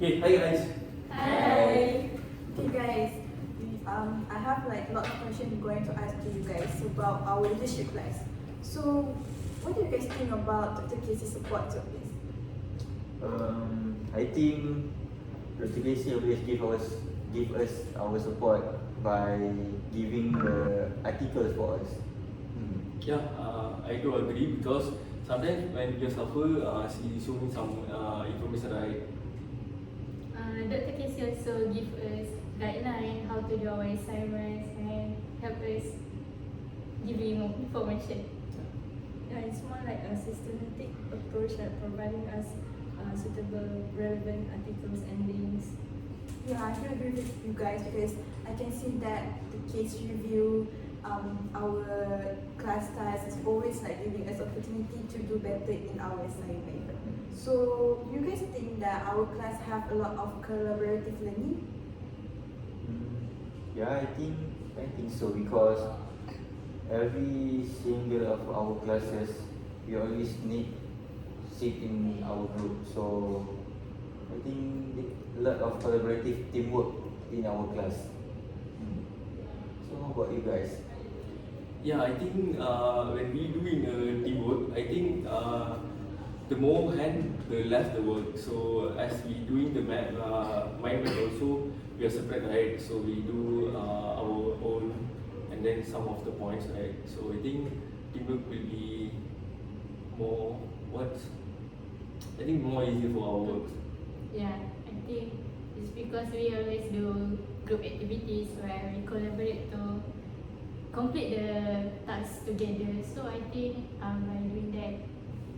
Hey, hi guys. Hi. Okay guys, I have like a lot of questions going to ask to you guys about our leadership class. So, what do you guys think about Dr. Casey's support to this? I think Dr. Casey always give us our support by giving the articles for us. Yeah, I do agree because sometimes when you suffer, she show me some information, right? Dr. Casey also give us guideline how to do our assignments and help us giving more information. Yeah, it's more like a systematic approach at providing us suitable, relevant articles and links. Yeah, I do agree with you guys because I can see that the case review, our class tasks is always like giving us opportunity to do better in our assignment. So, you guys think that our class have a lot of collaborative learning? Yeah, I think so because every single of our classes we always need sit in our group. So I think a lot of collaborative teamwork in our class. So how about you guys? Yeah, I think when we do in teamwork, I think the more hand, the less the work. So as we doing the mind map also, we are separate, right? So we do our own, and then some of the points, right? So I think teamwork will be more what? I think more easy for our work. Yeah, I think it's because we always do group activities where we collaborate to complete the tasks together. So I think by doing that,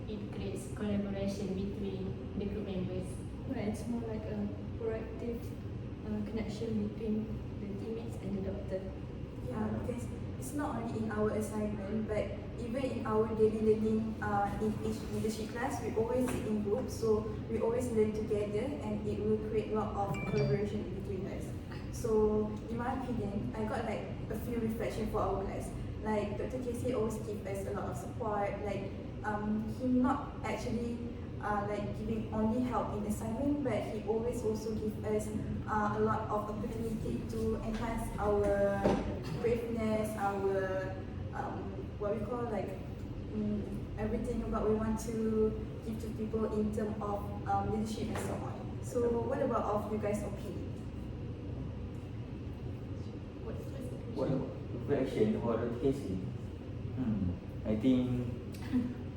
it creates collaboration between the group members. Yeah, it's more like a proactive connection between the teammates and the doctor. Yeah, because it's not only in our assignment, but even in our daily learning in each leadership class, we always sit in groups, so we always learn together and it will create a lot of collaboration between us. So, in my opinion, I got like a few reflections for our class. Like, Dr. Casey always give us a lot of support, like, he not actually like giving only help in assignment, but he always also give us a lot of opportunity to enhance our braveness, our what we call like everything about we want to give to people in terms of leadership and so on. So what about of you guys' opinion? What reflection about Dr. Casey? I think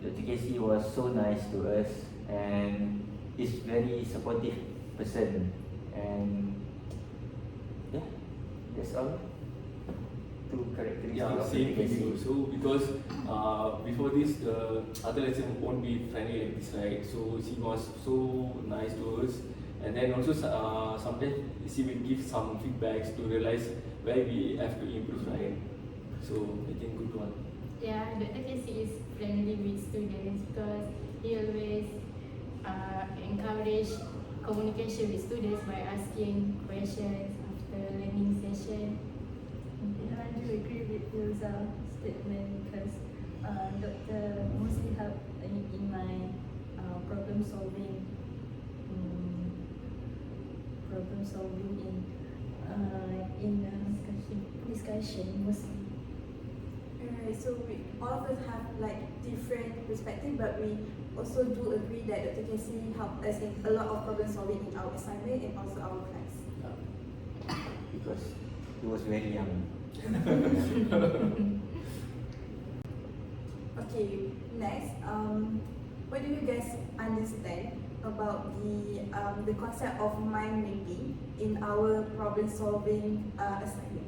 Dr. Casey was so nice to us and is very supportive person, and yeah, that's all. Two characteristics Yeah, of same Dr. for Casey. me also because before this, the other lesson won't be friendly like this, right? So she was so nice to us, and then also sometimes she will give some feedbacks to realize where we have to improve, right? So I think good one. Yeah, Dr. Casey is friendly with students because he always encourage communication with students by asking questions after learning session. Yeah, I do agree with Ilza's statement because doctor mostly help in my problem solving in discussion mostly. Alright, so we all of us have like different perspective, but we also do agree that Dr. Casey helped us in a lot of problem solving in our assignment and also our class. Because he was very young. Okay, next, what do you guys understand about the concept of mind mapping in our problem solving assignment?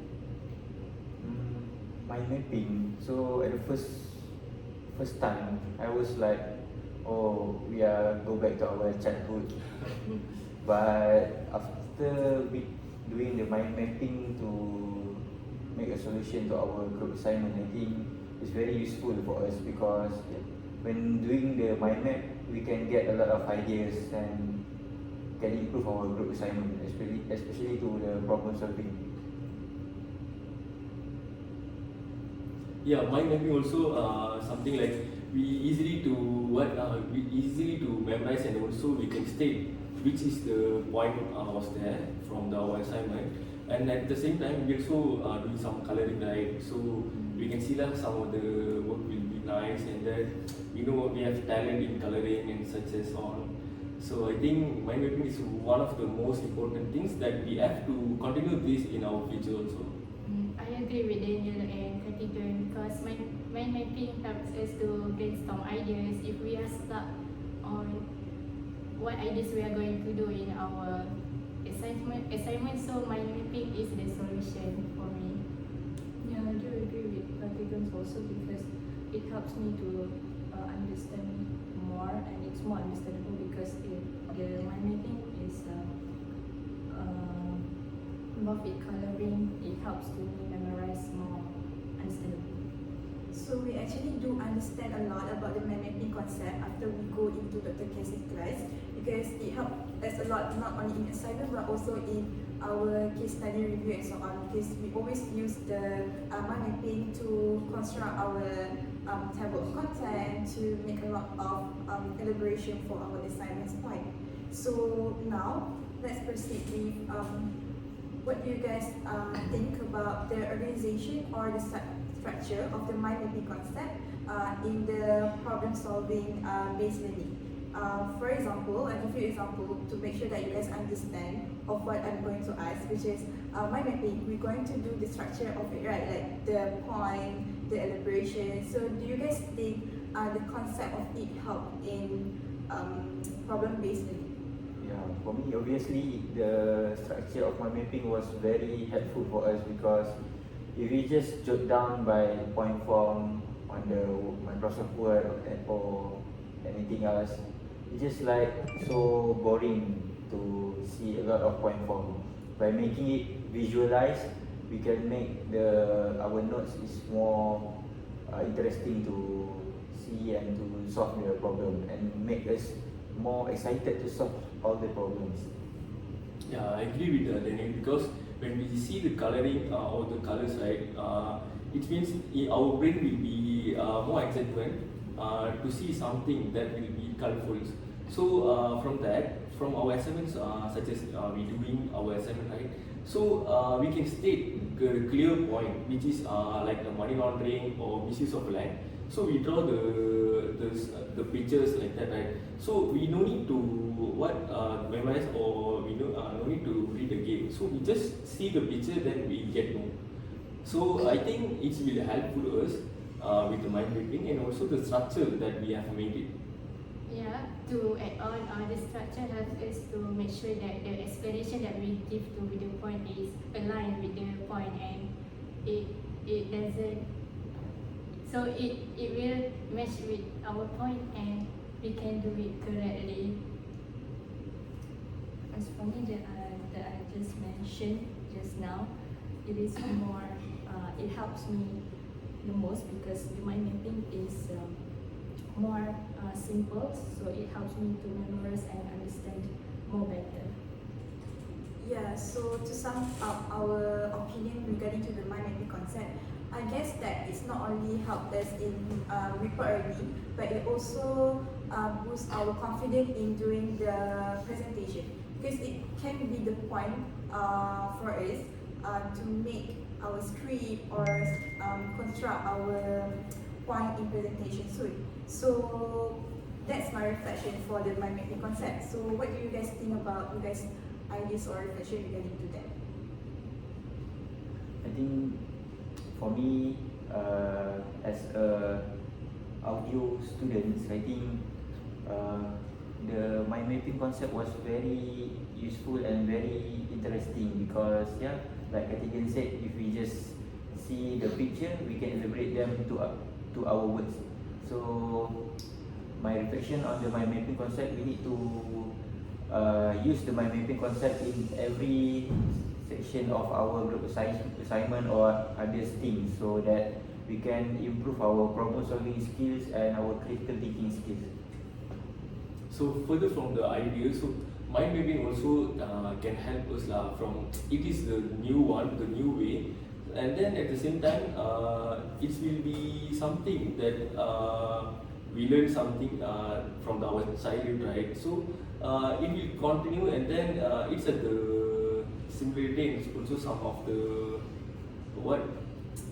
Mind mapping. So at the first time, I was like, oh, we are go back to our childhood. But after we doing the mind mapping to make a solution to our group assignment, I think it's very useful for us because when doing the mind map, we can get a lot of ideas and can improve our group assignment, especially to the problem solving. Yeah, mind mapping also something like we easily to memorize, and also we can state which is the point was there from our assignment. And at the same time, we also doing some coloring, right? So we can see that some of the work will be nice, and then we know we have talent in coloring and such as on. So I think mind mapping is one of the most important things that we have to continue this in our future also. I agree with Daniel and Katigan because mind mapping helps us to brainstorm ideas if we are stuck on what ideas we are going to do in our assignment. So mind mapping is the solution for me. Yeah, I do agree with Katigan also because it helps me to understand more, and it's more understandable because the mind mapping is involved with coloring. It helps to memorize more understandable. So we actually do understand a lot about the mind mapping concept after we go into Dr. Cassie's class, because it helps us a lot not only in assignment but also in our case study review and so on, because we always use the mind mapping to construct our table of content, to make a lot of elaboration for our assignments point. So now let's proceed with what do you guys think about the organization or the structure of the mind mapping concept in the problem solving based learning. For example, I'll give you an example to make sure that you guys understand of what I'm going to ask, which is mind mapping. We're going to do the structure of it, right? Like the point, the elaboration. So do you guys think the concept of it help in problem based learning? Yeah, for me, obviously, the structure of my mapping was very helpful for us because if we just jot down by point form on the Microsoft Word or anything else, it's just like so boring to see a lot of point form. By making it visualized, we can make our notes is more interesting to see and to solve the problem and make us more excited to solve all the problems. Yeah, I agree with Daniel, because when we see the coloring or the colors, right, it means our brain will be more excitement to see something that will be colorful. So from our assignments, such as we doing our assignment, right? So we can state the clear point, which is like the money laundering or misuse of land. So we draw the pictures like that, right? So we no need to memorize, or we no need to read again. So we just see the picture, then we get know. So I think it's really helpful to us with the mind mapping and also the structure that we have made it. Yeah, to add on, the structure helps us to make sure that the explanation that we give to the point is aligned with the point, and it doesn't. So it will match with our point, and we can do it correctly. As for me, that I just mentioned just now, it is more. It helps me the most because the mind mapping is more simple, so it helps me to memorize and understand more better. Yeah, so to sum up our opinion regarding to the mind mapping concept, I guess that it's not only helped us in report writing, but it also boosts our confidence in doing the presentation, because it can be the point for us to make our script or construct our point in presentation soon. So that's my reflection for the mind mapping concept. So what do you guys think about you guys' ideas or reflection regarding to that? I think for me, as a audio student, I think the mind mapping concept was very useful and very interesting because, yeah, like Katigan said, if we just see the picture, we can elaborate them to our words. So my reflection on the mind mapping concept, we need to use the mind mapping concept in every section of our group assignment or other things, so that we can improve our problem solving skills and our critical thinking skills. So further from the idea, so mind mapping also can help us from, it is the new one, the new way, and then at the same time it will be something that we learn something from our childhood, right? So it will continue, and then it's at the similarity and it's also some of the what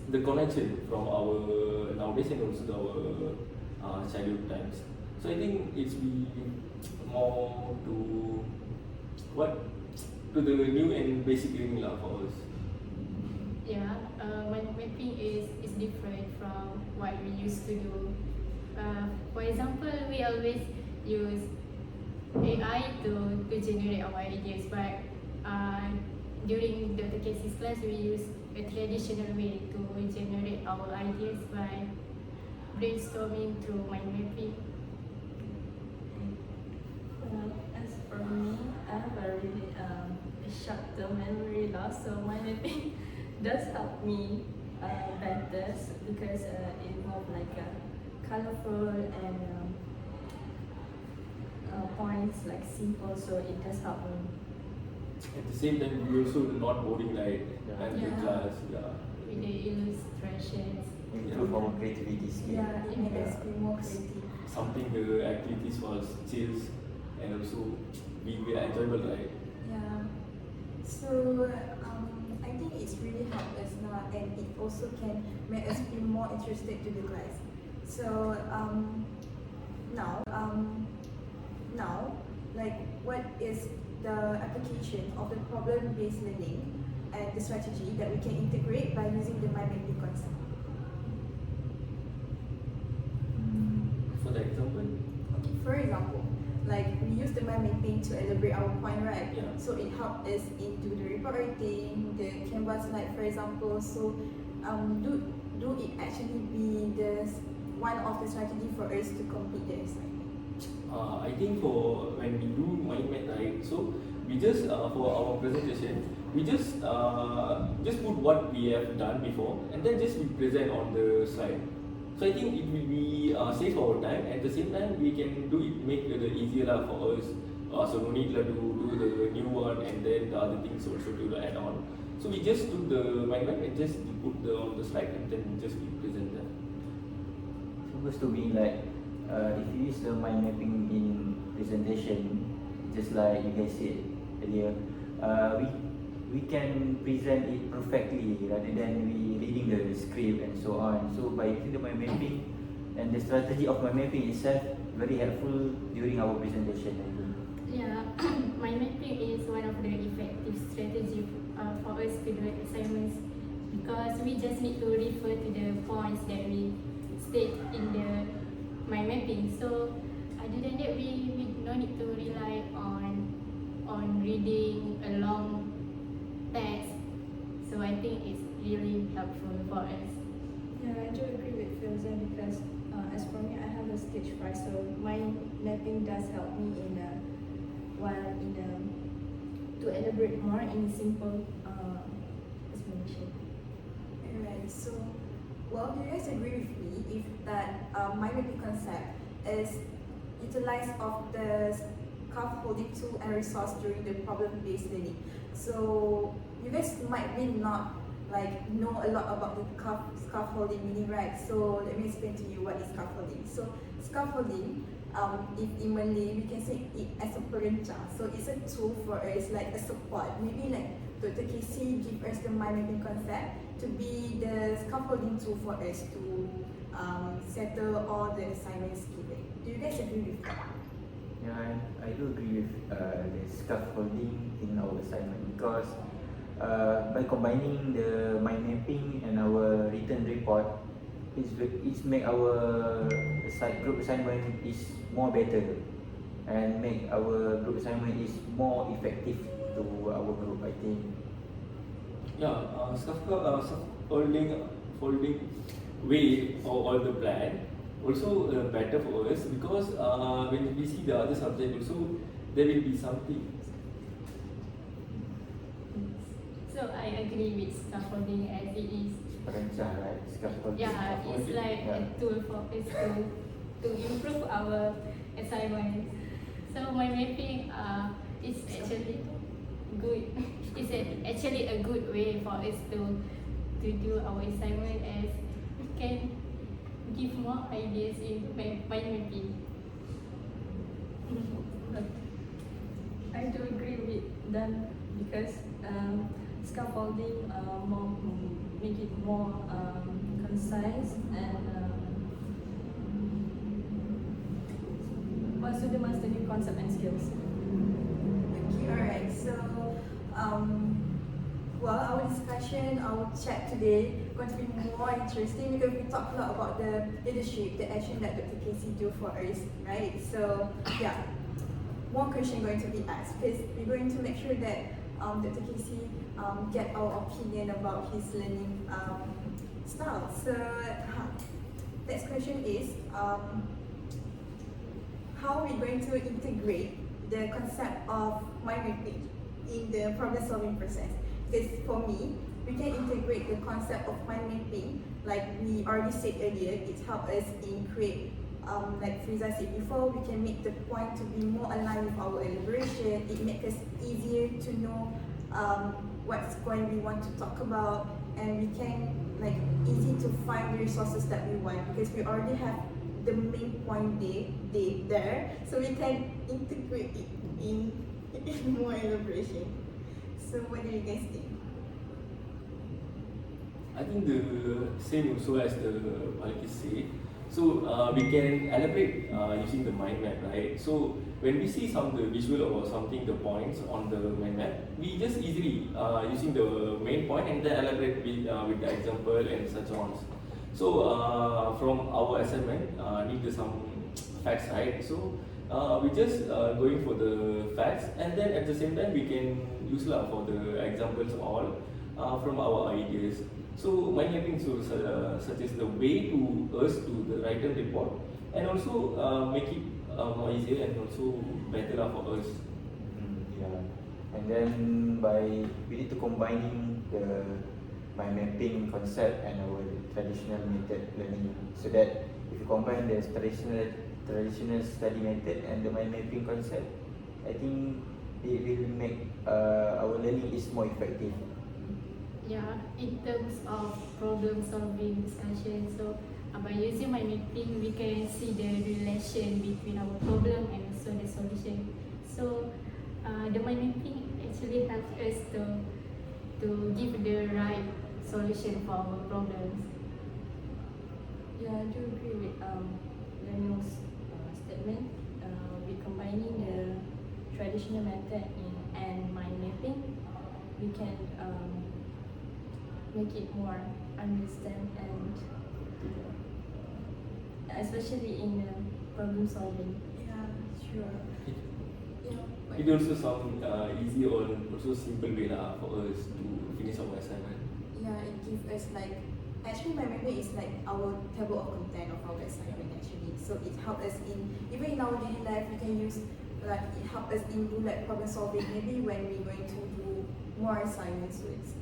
the connection from our nowadays and also our childhood times. So I think it's be more to what to the new and basic learning lah for us. Yeah, mind mapping is different from what we used to do. For example, we always use AI to generate our ideas, but during the cases class, we use a traditional way to generate our ideas by brainstorming through mind mapping. As for me, I have a really short-term memory loss, so mind mapping does help me better because it involves like colorful and points like simple, so it does help me. At the same time, we also not boring, right? Yeah. And the Yeah. class, yeah. With the illustrations. Improve our creativity skill. Yeah, it makes us be more creative. Something the activities was chills and also be enjoyable, right? Yeah. So I think it's really helped us now, and it also can make us be more interested to the class. So now like what is the application of the problem-based learning and the strategy that we can integrate by using the mind mapping concept? For the example, Okay, for example, like we use the mind mapping to elaborate our point, right? Yeah. So it helped us into the report writing, the Canvas slide, for example. So do it actually be one of the strategy for us to complete the assignment? I think for when we do mind map, right? So we just for our presentation, we just put what we have done before, and then just we present on the slide. So I think it will be save our time. At the same time, we can do it make it easier lah for us. So no need lah to do the new one and then the other things also to add on. So we just do the mind map and just put on the slide and then just we present that. Supposed to be like if you use the mind mapping in presentation, just like you guys said earlier, we can present it perfectly rather than we reading the script and so on. So by using the mind mapping and the strategy of mind mapping itself, very helpful during our presentation, I think. Yeah, mind mapping is one of the effective strategy for us to do assignments because we just need to refer to the points that we state in the mind mapping. So other than that, we no need to rely on reading a long text. So I think it's really helpful for us. Yeah, I do agree with Filzan because as for me, I have a stage fright, so mind mapping does help me to elaborate more in simple explanation. Alright, so well, do you guys agree with me if that mind mapping concept is utilized of the scaffolding tool and resource during the problem-based learning? So you guys might be not like know a lot about the scaffolding meaning, right? So let me explain to you what is scaffolding. So scaffolding, if in Malay we can say it as a perancang. So it's a tool for us, like a support. Maybe like Dr. Casey give us the mind mapping concept to be the scaffolding tool for us to settle all the assignments given. Do you guys agree with that? Yeah, I do agree with the scaffolding in our assignment because by combining the mind mapping and our written report, it's make our group assignment is more better and make our group assignment is more effective to our group, I think. Yeah, folding way for all the plan also better for us because when we see the other subject also there will be something. So I agree with scaffolding as it is. Perancang, right? Scaffolding. Yeah, it's like a tool for us to improve our assignment. So my mapping is actually good. It's actually a good way for us to do our assignment as we give more ideas in mind mapping. I do agree with them because scaffolding make it more concise and also demands the new concept and skills. Okay, alright. So, well, our discussion, our chat today going to be more interesting because we talk a lot about the leadership, the action that Dr. Casey do for us, right? So, yeah, more question going to be asked because we're going to make sure that Dr. Casey get our opinion about his learning style. So, next question is, how are we going to integrate the concept of mind mapping in the problem solving process? Because for me, we can integrate the concept of mind mapping, like we already said earlier, it helps us in create, like Friza said before, we can make the point to be more aligned with our elaboration. It makes us easier to know what's going we want to talk about, and we can like easy to find the resources that we want because we already have the main point there, so we can integrate it in more elaboration. So what do you guys think? I think the same also as the Maliki said. So we can elaborate using the mind map, right? So when we see some the visual or something, the points on the mind map, we just easily using the main point and then elaborate with the example and such on. So from our assignment, need some facts, right? So we just going for the facts, and then at the same time we can use for the examples all from our ideas. So mind mapping such as the way to us to the written report, and also make it more easier and also better for us. Yeah, and then we need to combining the mind mapping concept and our traditional method learning, so that if you combine the traditional study method and the mind mapping concept, I think it will make our learning is more effective. Yeah, in terms of problem solving discussion, so by using mind mapping, we can see the relation between our problem and also the solution. So the mind mapping actually helps us to give the right solution for our problems. Yeah, I do agree with Daniel's statement. With combining the traditional method and mind mapping, we can make it more understand and especially in problem solving. Yeah, sure. Yeah. It also some easy or also simple way for us to finish our assignment. Yeah, it gives us like, actually my memory is like our table of content of our assignment actually. So it helps us in, even in our daily life we can use, like it helps us in do like problem solving maybe when we're going to do more assignments with.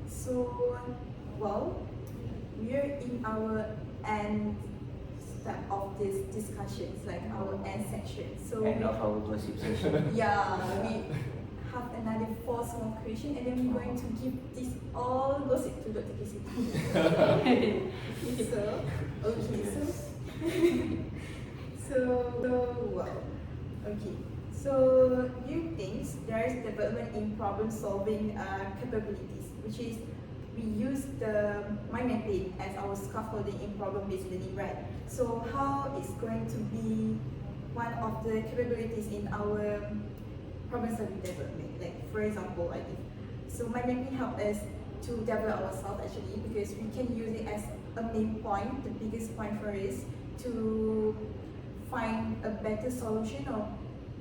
So, well, we're in our end step of this discussions, like our end section. So End of our gossip session. yeah, we have another 4 small question and then we're going to give this all gossip to Dr. Casey. So, okay, well, okay. So, you think there is development in problem solving capabilities, which is we use the mind mapping as our scaffolding in problem-based learning, right? So how is going to be one of the capabilities in our problem-solving development? Like for example, I think so mind mapping help us to develop ourselves actually because we can use it as a main point, the biggest point for us to find a better solution or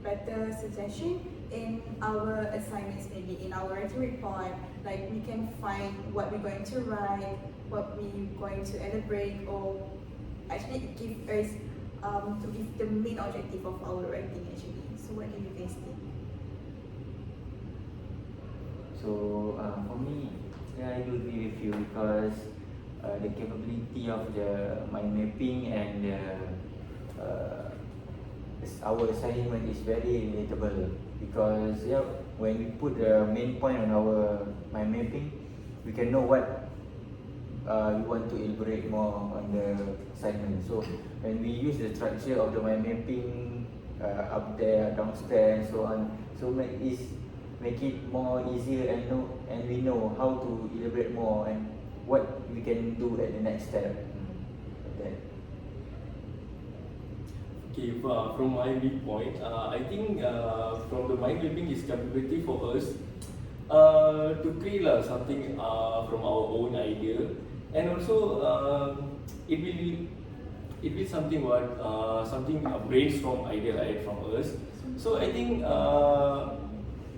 better suggestion in our assignments, maybe in our writing report. Like we can find what we're going to write, what we're going to elaborate, or actually it gives us to give the main objective of our writing actually. So what do you guys think? So for me, yeah, I do agree with you because the capability of the mind mapping and our assignment is very relatable because yeah, when we put the main point on our mind mapping, we can know what you want to elaborate more on the assignment. So when we use the structure of the mind mapping up there, downstairs, and so on, so make it more easier and we know how to elaborate more and what we can do at the next step. Like that. Okay, from my viewpoint, I think from the mind mapping is capability for us to create something from our own idea, and also it will something something a brainstorm idea right from us. So I think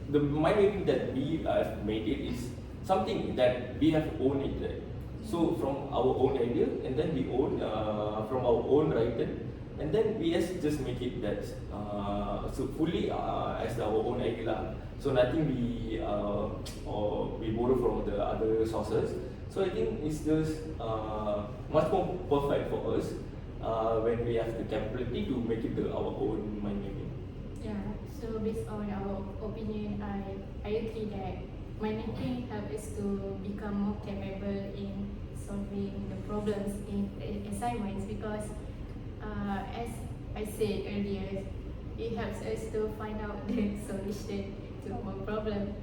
the mind mapping that we have made it is something that we have owned it. Right? So from our own idea, and then we own from our own writer. And then we just make it that so fully as our own idea lah. So nothing or we borrow from the other sources. So I think it's just much more perfect for us when we have the capability to make it our own mind mapping. Yeah, so based on our opinion, I agree that mind mapping helps us to become more capable in solving the problems in assignments because as I said earlier, it helps us to find out the solution to our problem.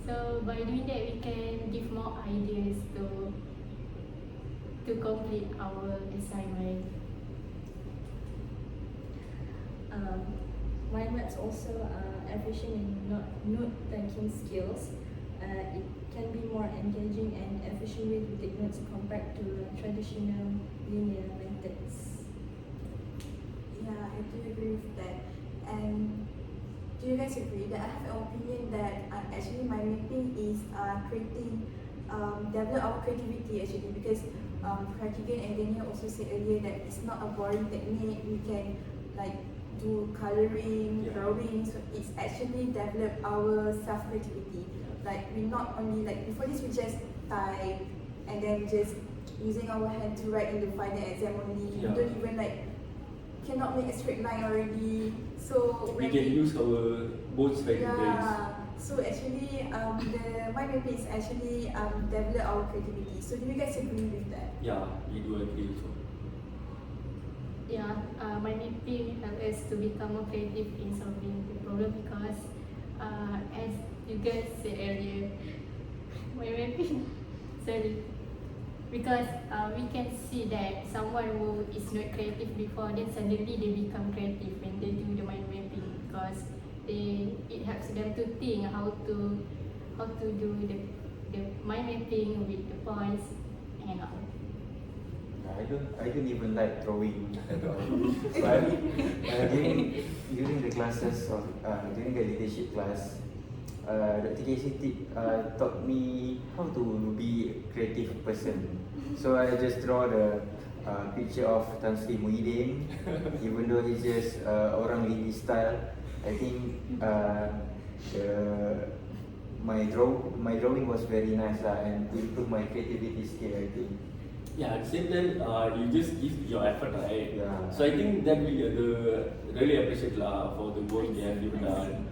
So by doing that, we can give more ideas to complete our assignment. Mind maps also efficient in note taking skills. It can be more engaging and efficient way to take notes compared to traditional linear methods. Yeah, I do agree with that. And do you guys agree that I have an opinion that actually mind mapping is creating develop our creativity actually because Kartigan and Daniel also said earlier that it's not a boring technique. We can like do coloring, drawing, so it's actually develop our self creativity. Like we not only like before this we just type and then just using our hand to write in the final exam only. We don't even like cannot make a straight line already. So We can use our both writing brains. So actually, the mind mapping is actually develop our creativity. So do you guys agree with that? Yeah, we do agree also. Yeah, mind mapping helps us to become more creative in solving the problem because as you guys said earlier, mind mapping, sorry, because we can see that someone who is not creative before, then suddenly they become creative when they do the mind mapping because it helps them to think how to do the mind mapping with the points and all. I don't even like drawing at all. But during the classes of during the leadership class, Dr. KC taught me how to be a creative person. So I just draw the picture of Tan Sri Muhyiddin, even though it's just orang Lidi style. I think my drawing was very nice and improved my creativity skill. I think. Yeah, at the same time, you just give your effort, right? Yeah. So I think that we really appreciate for the work they have given done.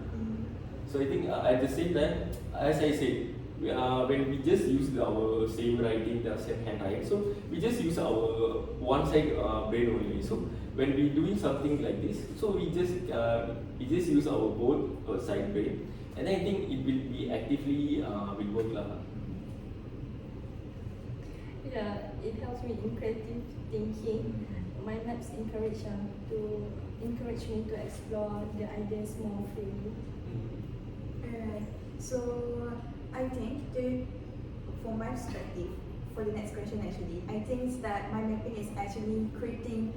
So I think at the same time, as I said, when we just use our same writing, the same handwriting, so we just use our one side brain only. So when we doing something like this, so we just use our both side brain, and I think it will be actively will work lah. Yeah, it helps me in creative thinking. Mind maps encourage me to explore the ideas more freely. Alright. So I think from my perspective, for the next question actually, I think that mind mapping is actually creating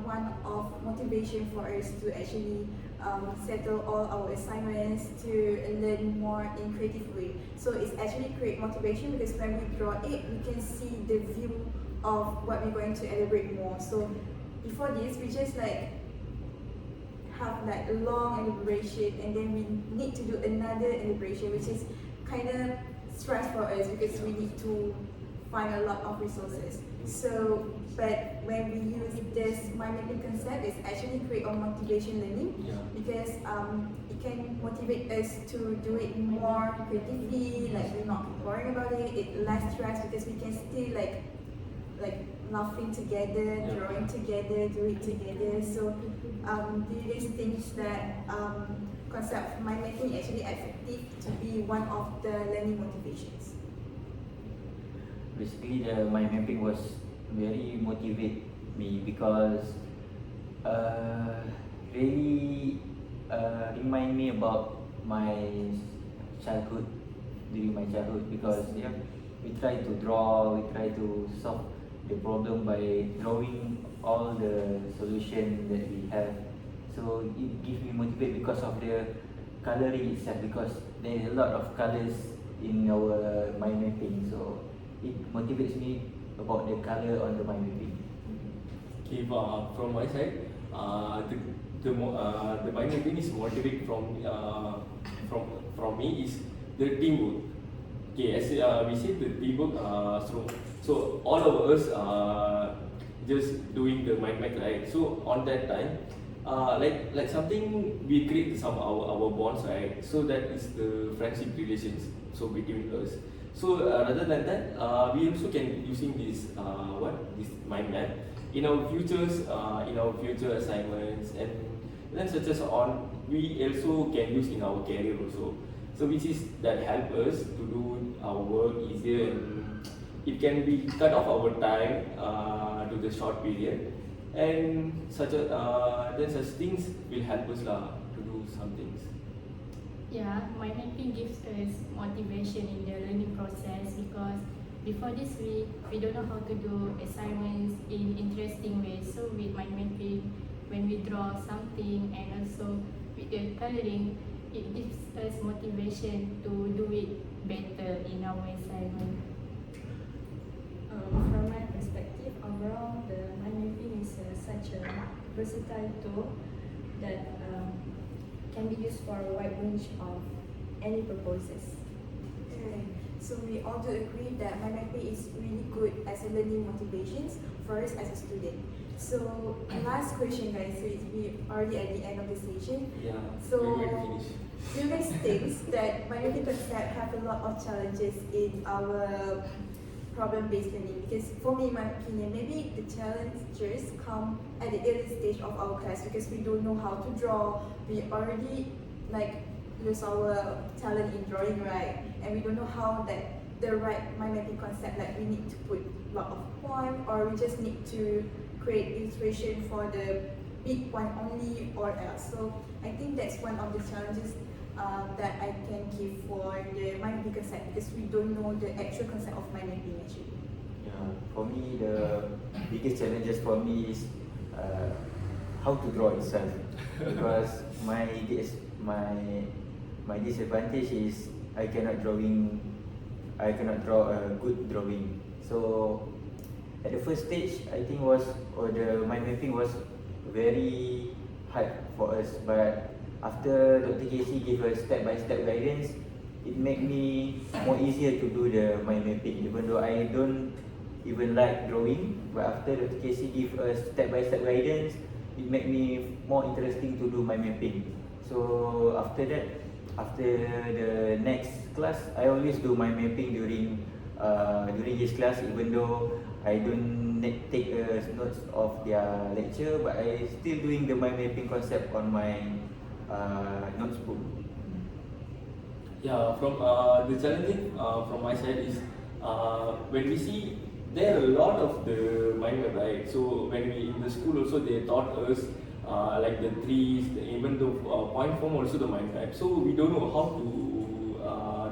one of motivation for us to actually settle all our assignments, to learn more in creative way. So it's actually create motivation because when we draw it, we can see the view of what we're going to elaborate more. So before this, we just like have like a long elaboration and then we need to do another elaboration, which is kind of stress for us because we need to find a lot of resources. So, but when we use this mind mapping concept, it's actually create a motivation learning because it can motivate us to do it more creatively, like we're not boring about it, less stress because we can still like laughing together, Yeah. drawing together, do it together. So do you guys think that concept of mind mapping actually effective to be one of the learning motivations? Basically, the mind mapping was very motivate me because really remind me about my childhood, during my childhood, because yeah, we try to draw, we try to solve the problem by drawing all the solution that we have. So it gives me motivate because of the coloring itself, because there is a lot of colors in our mind mapping. So it motivates me about the color on the mind mapping. Okay, from my side, the mind mapping is motivate from me is the teamwork. Okay, as we said, the teamwork. So all of us just doing the mind map, right? So on that time, like something we create some our bonds, right? So that is the friendship relations. So between us. So rather than that, we also can using this this mind map in our future assignments, and then such as on we also can use in our career also. So which is that help us to do our work easier, and it can be cut off our time to the short period, and then such things will help us to do some things. Yeah, mind mapping gives us motivation in the learning process because before this we don't know how to do assignments in interesting ways. So with mind mapping, when we draw something and also with the coloring, it gives us motivation to do it better in our assignment. From my perspective, overall, the mind mapping is such a versatile tool that can be used for a wide range of any purposes. Okay. So we all do agree that mind mapping is really good as a learning motivations for us as a student. So last question, guys. So we already at the end of the session. Yeah. So we're going to finish. do you guys think that mind mapping concept have a lot of challenges in our problem-based learning? Because for me, in my opinion, maybe the challenges come at the early stage of our class because we don't know how to draw. We already lose our talent in drawing, right? And we don't know how that the right mind mapping concept, like we need to put a lot of point, or we just need to create illustration for the big one only or else. So I think that's one of the challenges that I can give for the mind mapping concept because we don't know the actual concept of mind mapping actually. Yeah, for me, the biggest challenges for me is how to draw itself, because my disadvantage is I cannot draw a good drawing. So at the first stage, I think the mind mapping was very hard for us, but after Dr. Casey gave us step-by-step guidance, it made me more easier to do the mind mapping, even though I don't even like drawing. But after Dr. Casey gave us step-by-step guidance, it made me more interesting to do mind mapping. So after the next class, I always do mind mapping during his class, even though I don't take notes of their lecture, but I still doing the mind mapping concept on my notes book. Yeah, from the challenging from my side is when we see there are a lot of the mind map, right? So when we in the school also they taught us like the trees, even the point form also the mind map. So we don't know how to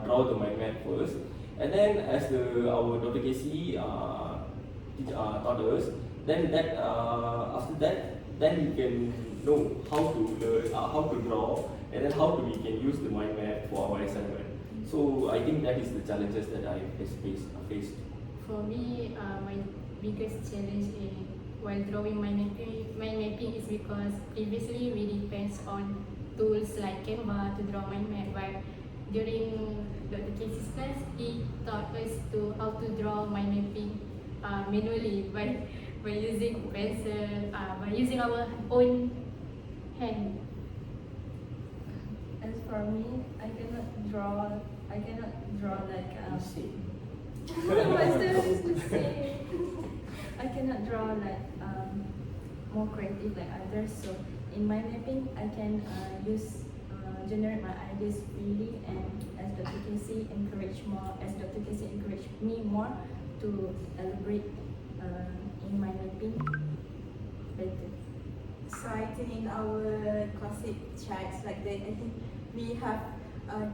draw the mind map first, and then as our Dr. Casey taught us, then after that, then we can know how to learn, how to draw, and then how we can use the mind map for our assignment. So I think that is the challenges that I faced. For me, my biggest challenge while drawing mind mapping is because previously we depends on tools like Canva to draw mind map, but during Dr. Casey's class, he taught us how to draw mind mapping manually by using pencil, by using our own hand. I As for me, I cannot draw like my students is the same. I cannot draw like more creative like others. So in my mapping, I can generate my ideas freely, and as Dr. Casey encouraged me more to elaborate in my mapping better. So I think in our classic chats like that, I think we have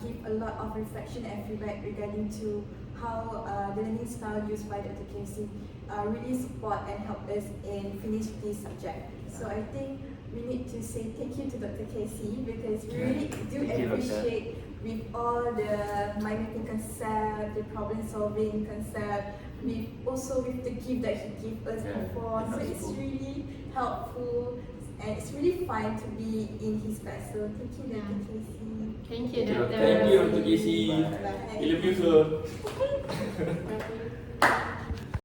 give a lot of reflection and feedback regarding to how the learning style used by Dr. Casey really support and help us in finish this subject. So I think we need to say thank you to Dr. Casey because we really do Thank you, Doctor. appreciate with all the mind mapping concept, the problem solving concept, with the gift that he gave us Yeah, before. So that's it's cool. really helpful and it's really fun to be in his class. So thank you, Dr. Yeah. Casey. Thank you, Thank you, Doctor. Thank you, Dr. Casey. Bye. Bye. I love you, sir. Bye.